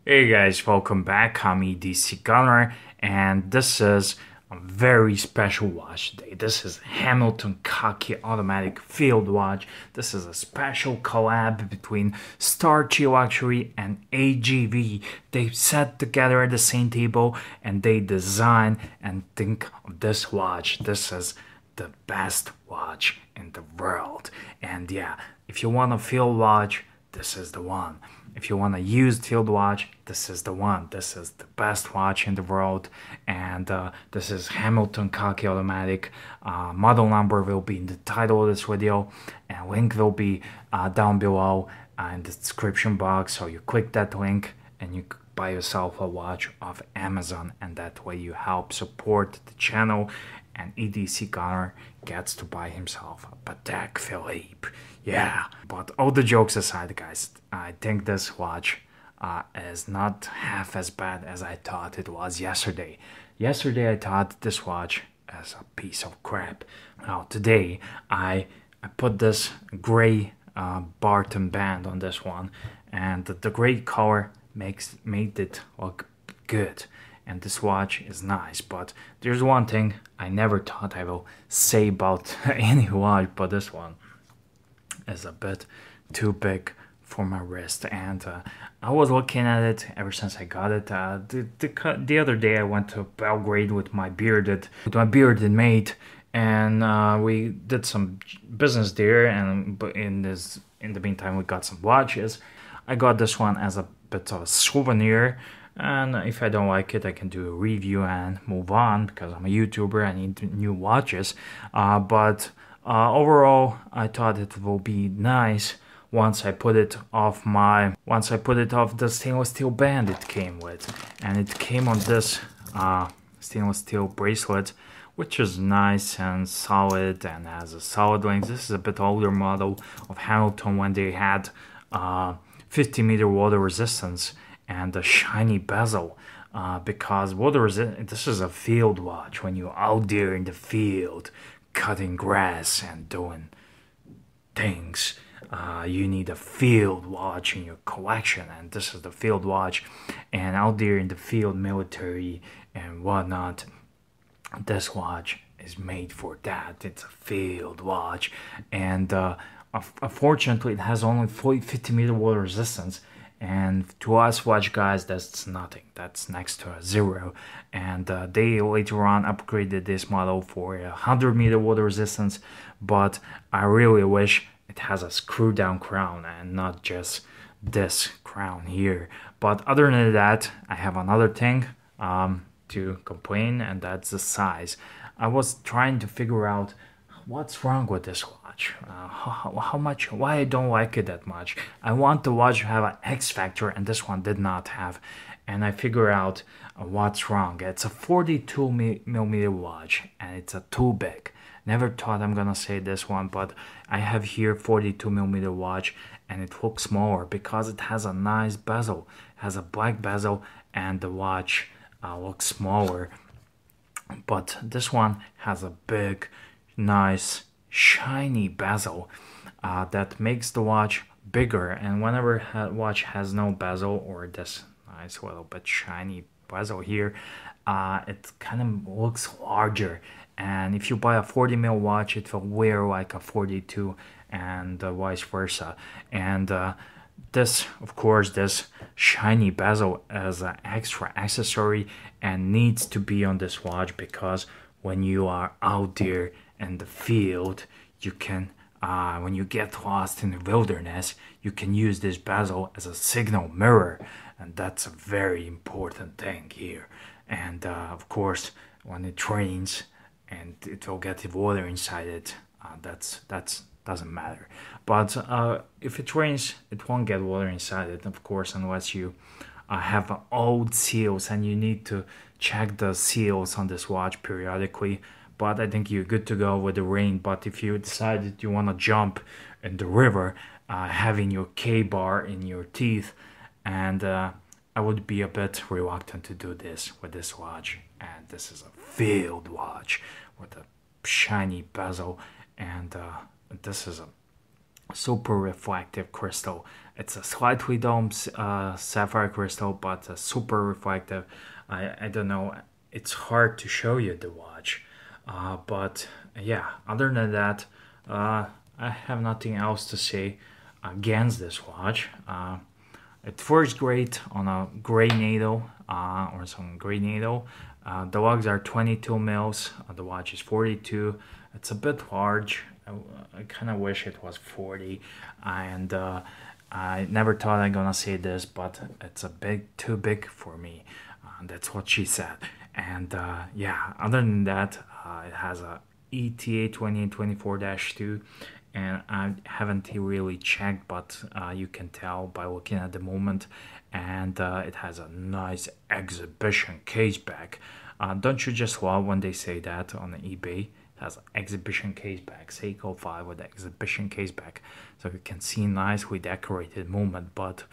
Hey guys, welcome back. I'm EDC Gunner, and this is a very special watch today. This is Hamilton Khaki automatic field watch. This is a special collab between Starchy Luxury and AGV. They sat together at the same table and they design and think of this watch. This is the best watch in the world. And yeah, if you want a field watch, this is the one. If you want a used field watch, this is the one. This is the best watch in the world, and this is Hamilton Khaki automatic. Model number will be in the title of this video, and link will be down below in the description box. So you click that link and you buy yourself a watch off Amazon, and that way you help support the channel, and EDC Gunner gets to buy himself a Patek Philippe. Yeah, but all the jokes aside, guys, I think this watch is not half as bad as I thought it was yesterday. Yesterday I thought this watch is a piece of crap. Now today I put this gray Barton band on this one, and the gray color made it look good. And this watch is nice, but there's one thing I never thought I will say about any watch, but this one is a bit too big for my wrist. And I was looking at it ever since I got it. The other day I went to Belgrade with my bearded mate, and we did some business there. And in the meantime, we got some watches. I got this one as a bit of a souvenir. And if I don't like it, I can do a review and move on, because I'm a YouTuber. I need new watches. But overall, I thought it will be nice once I put it off the stainless steel band it came with, and it came on this stainless steel bracelet, which is nice and solid and has a solid length. This is a bit older model of Hamilton when they had 50-meter water resistance and a shiny bezel, because this is a field watch. When you're out there in the field cutting grass and doing things, you need a field watch in your collection, and this is the field watch. And out there in the field, military and whatnot, this watch is made for that. It's a field watch, and unfortunately it has only 50-meter water resistance. And to us watch guys, that's nothing. That's next to a zero. And they later on upgraded this model for 100-meter water resistance, but I really wish it has a screw down crown and not just this crown here. But other than that, I have another thing to complain, and that's the size. I was trying to figure out what's wrong with this watch, why I don't like it that much. I want the watch to have an X factor, and this one did not have. And I figure out what's wrong. It's a 42mm watch, and it's too big. Never thought I'm gonna say this one, but I have here 42mm watch, and it looks smaller because it has a nice bezel. It has a black bezel, and the watch looks smaller. But this one has a big, nice, shiny bezel that makes the watch bigger. And whenever a watch has no bezel, or this nice little bit shiny bezel here, it kind of looks larger. And if you buy a 40mm watch, it will wear like a 42, and vice versa. And this, of course, this shiny bezel is an extra accessory and needs to be on this watch, because when you are out there in the field, you can when you get lost in the wilderness, you can use this bezel as a signal mirror, and that's a very important thing here. And of course, when it rains and it will get water inside it, that's doesn't matter. But if it rains, it won't get water inside it, of course, unless you have old seals, and you need to check the seals on this watch periodically. But I think you're good to go with the rain. But if you decide that you want to jump in the river, having your K-bar in your teeth, and I would be a bit reluctant to do this with this watch. And this is a field watch with a shiny bezel, and this is a super reflective crystal. It's a slightly domed sapphire crystal, but super reflective. I don't know, it's hard to show you the watch, but yeah, other than that, I have nothing else to say against this watch. It works great on a gray needle or some gray needle. The lugs are 22 mils. The watch is 42. It's a bit large. I kind of wish it was 40. And I never thought I'm gonna say this, but it's a bit too big for me. That's what she said. And yeah, other than that, it has a ETA 2024-2, and I haven't really checked, but you can tell by looking at the moment. And it has a nice exhibition case back. Don't you just love when they say that on eBay? It has an exhibition case back, Seiko 5 with exhibition case back, so you can see nicely decorated movement. But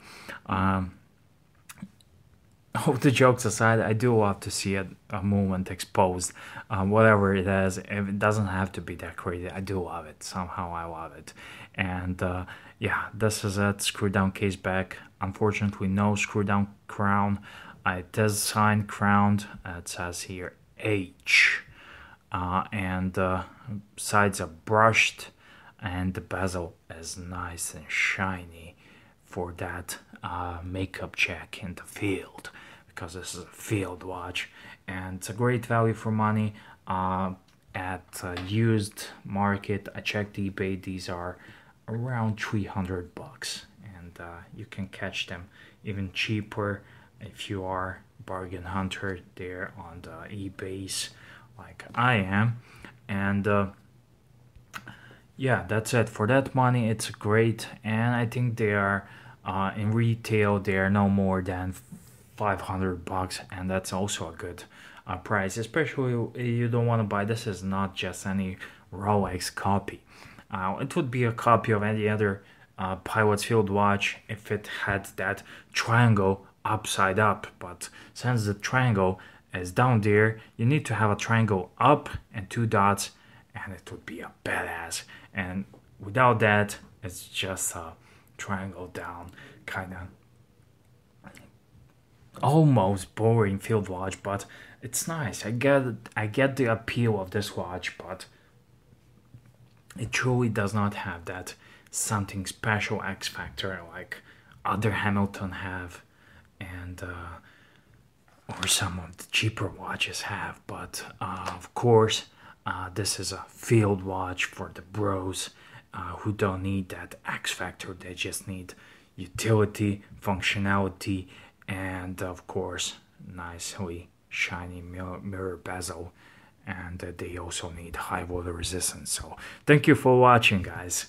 all the jokes aside, I do love to see a movement exposed, whatever it is. If it doesn't have to be decorated, I do love it. Somehow I love it. And yeah, this is it. Screw down case back. Unfortunately, no screw down crown. It is signed crowned. It says here H. And sides are brushed, and the bezel is nice and shiny for that makeup check in the field, because this is a field watch, and it's a great value for money. At used market, I checked eBay, these are around 300 bucks, and you can catch them even cheaper if you are bargain hunter there on the eBays like I am. And yeah, that's it. For that money, it's great, and I think they are in retail, they are no more than 500 bucks, and that's also a good price. Especially you don't want to buy, this is not just any Rolex copy. It would be a copy of any other pilot's field watch if it had that triangle upside up, but since the triangle is down there, you need to have a triangle up and two dots, and it would be a badass. And without that, it's just a triangle down, kind of almost boring field watch, but it's nice. I get the appeal of this watch, but it truly does not have that something special X factor like other Hamilton have, and or some of the cheaper watches have. But of course, this is a field watch for the bros who don't need that X factor. They just need utility, functionality, and of course, nicely shiny mirror bezel. And they also need high water resistance. So thank you for watching, guys.